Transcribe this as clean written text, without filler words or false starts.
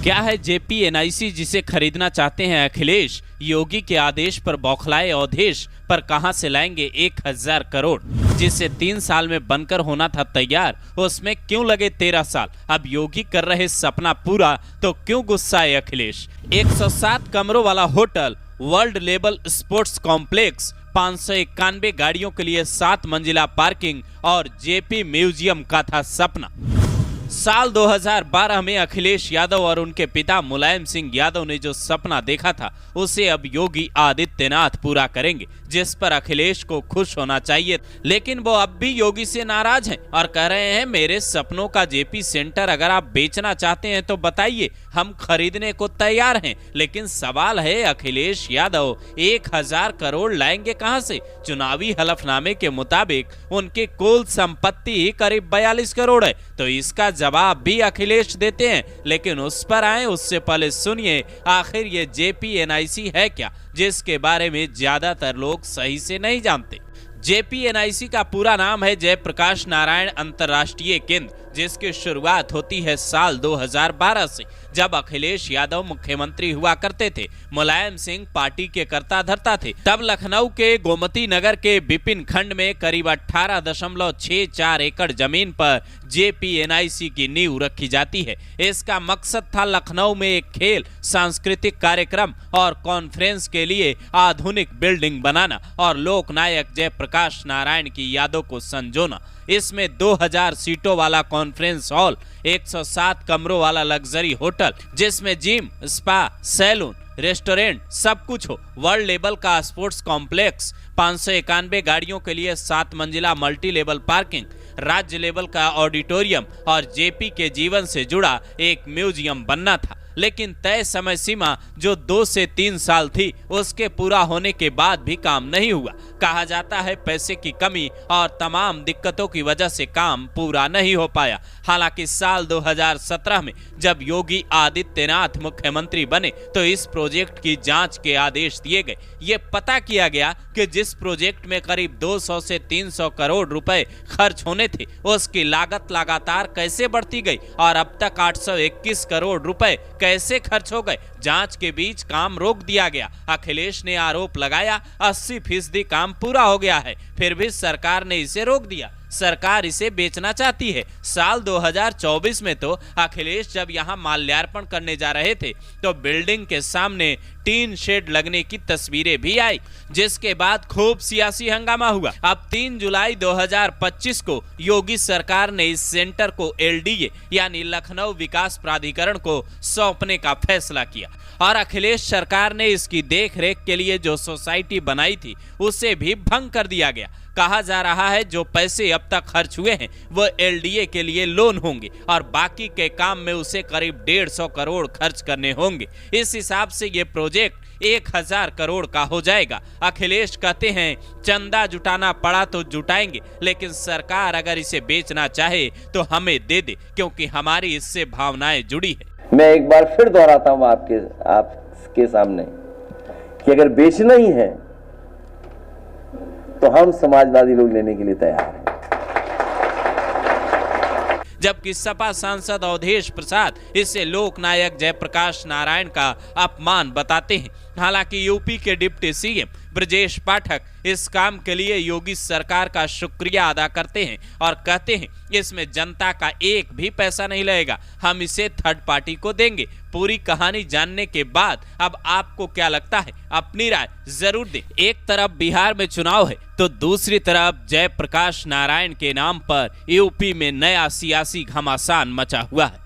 क्या है जेपीएनआईसी जिसे खरीदना चाहते हैं अखिलेश? योगी के आदेश पर बौखलाए अवधेश, पर कहां से लाएंगे 1000 करोड़? जिसे 3 साल में बनकर होना था तैयार, उसमें क्यों लगे 13 साल? अब योगी कर रहे सपना पूरा तो क्यों गुस्साए अखिलेश? 107 कमरों वाला hotel, world level sports complex, 591 गाड़ियों के लिए 7 मंजिला पार्किंग और जेपी म्यूजियम का था सपना। साल 2012 में अखिलेश यादव और उनके पिता मुलायम सिंह यादव ने जो सपना देखा था, उसे अब योगी आदित्यनाथ पूरा करेंगे, जिस पर अखिलेश को खुश होना चाहिए। लेकिन वो अब भी योगी से नाराज हैं और कह रहे हैं, मेरे सपनों का जेपी सेंटर अगर आप बेचना चाहते हैं तो बताइए, हम खरीदने को तैयार हैं। लेकिन सवाल है, अखिलेश यादव 1000 करोड़ लाएंगे कहां से? चुनावी हलफनामे के मुताबिक उनकी कुल संपत्ति ही करीब 42 करोड़ है, तो इसका जवाब भी अखिलेश देते हैं। लेकिन उस पर आए उससे पहले सुनिए, आखिर ये जेपीएनआईसी है क्या, जिसके बारे में ज्यादातर लोग सही से नहीं जानते। जेपीएनआईसी का पूरा नाम है जयप्रकाश नारायण अंतर्राष्ट्रीय केंद्र, जिसकी शुरुआत होती है साल 2012 से, जब अखिलेश यादव मुख्यमंत्री हुआ करते थे, मुलायम सिंह पार्टी के कर्ता धर्ता थे। तब लखनऊ के गोमती नगर के विपिन खंड में करीब 18.64 एकड़ जमीन पर जेपीएनआईसी की नींव रखी जाती है। इसका मकसद था लखनऊ में एक खेल, सांस्कृतिक कार्यक्रम और कॉन्फ्रेंस के लिए आधुनिक बिल्डिंग बनाना और लोकनायक जयप्रकाश नारायण की यादों को संजोना। इसमें 2000 सीटों वाला कॉन्फ्रेंस हॉल, 107 कमरों वाला लग्जरी होटल जिसमें जिम, स्पा, सैलून, रेस्टोरेंट सब कुछ हो, वर्ल्ड लेवल का स्पोर्ट्स कॉम्प्लेक्स, 591 गाड़ियों के लिए 7 मंजिला मल्टी लेवल पार्किंग, राज्य लेवल का ऑडिटोरियम और जेपी के जीवन से जुड़ा एक म्यूजियम बनना था। लेकिन तय समय सीमा जो 2 से 3 साल थी, उसके पूरा होने के बाद भी काम नहीं हुआ। कहा जाता है पैसे की कमी और तमाम दिक्कतों की वजह से काम पूरा नहीं हो पाया। हालांकि साल 2017 में जब योगी आदित्यनाथ मुख्यमंत्री बने तो इस प्रोजेक्ट की जांच के आदेश दिए गए। ये पता किया गया कि जिस प्रोजेक्ट में करीब 200 से 300 करोड़ रुपए खर्च होने थे, उसकी लागत लगातार कैसे बढ़ती गई और अब तक 821 करोड़ रुपए कैसे खर्च हो गए। जांच के बीच काम रोक दिया गया। अखिलेश ने आरोप लगाया 80% काम पूरा हो गया है, फिर भी सरकार ने इसे रोक दिया। सरकार इसे बेचना चाहती है। साल 2024 में तो अखिलेश जब यहां माल्यार्पण करने जा रहे थे तो बिल्डिंग के सामने टीन शेड लगने की तस्वीरें भी आई, जिसके बाद खूब सियासी हंगामा हुआ। अब 3 जुलाई 2025 को योगी सरकार ने इस सेंटर को एलडीए यानी लखनऊ विकास प्राधिकरण को सौंपने का फैसला किया और अखिलेश सरकार ने इसकी देखरेख के लिए जो सोसाइटी बनाई थी, उसे भी भंग कर दिया गया। कहा जा रहा है जो पैसे अब तक खर्च हुए हैं वो एलडीए के लिए लोन होंगे और बाकी के काम में उसे करीब 150 करोड़ खर्च करने होंगे। इस हिसाब से ये प्रोजेक्ट 1000 करोड़ का हो जाएगा। अखिलेश कहते हैं, चंदा जुटाना पड़ा तो जुटाएंगे, लेकिन सरकार अगर इसे बेचना चाहे तो हमें दे दे, क्योंकि हमारी इससे भावनाएं जुड़ी है। मैं एक बार फिर दोहराता हूं आपके सामने कि अगर बेचना ही है तो हम समाजवादी लोग लेने के लिए तैयार हैं। जबकि सपा सांसद अवधेश प्रसाद इसे लोकनायक जयप्रकाश नारायण का अपमान बताते हैं। हालांकि यूपी के डिप्टी सीएम ब्रजेश पाठक इस काम के लिए योगी सरकार का शुक्रिया अदा करते हैं और कहते हैं, इसमें जनता का एक भी पैसा नहीं लगेगा, हम इसे थर्ड पार्टी को देंगे। पूरी कहानी जानने के बाद अब आपको क्या लगता है, अपनी राय जरूर दें। एक तरफ बिहार में चुनाव है तो दूसरी तरफ जयप्रकाश नारायण के नाम पर यूपी में नया सियासी घमासान मचा हुआ है।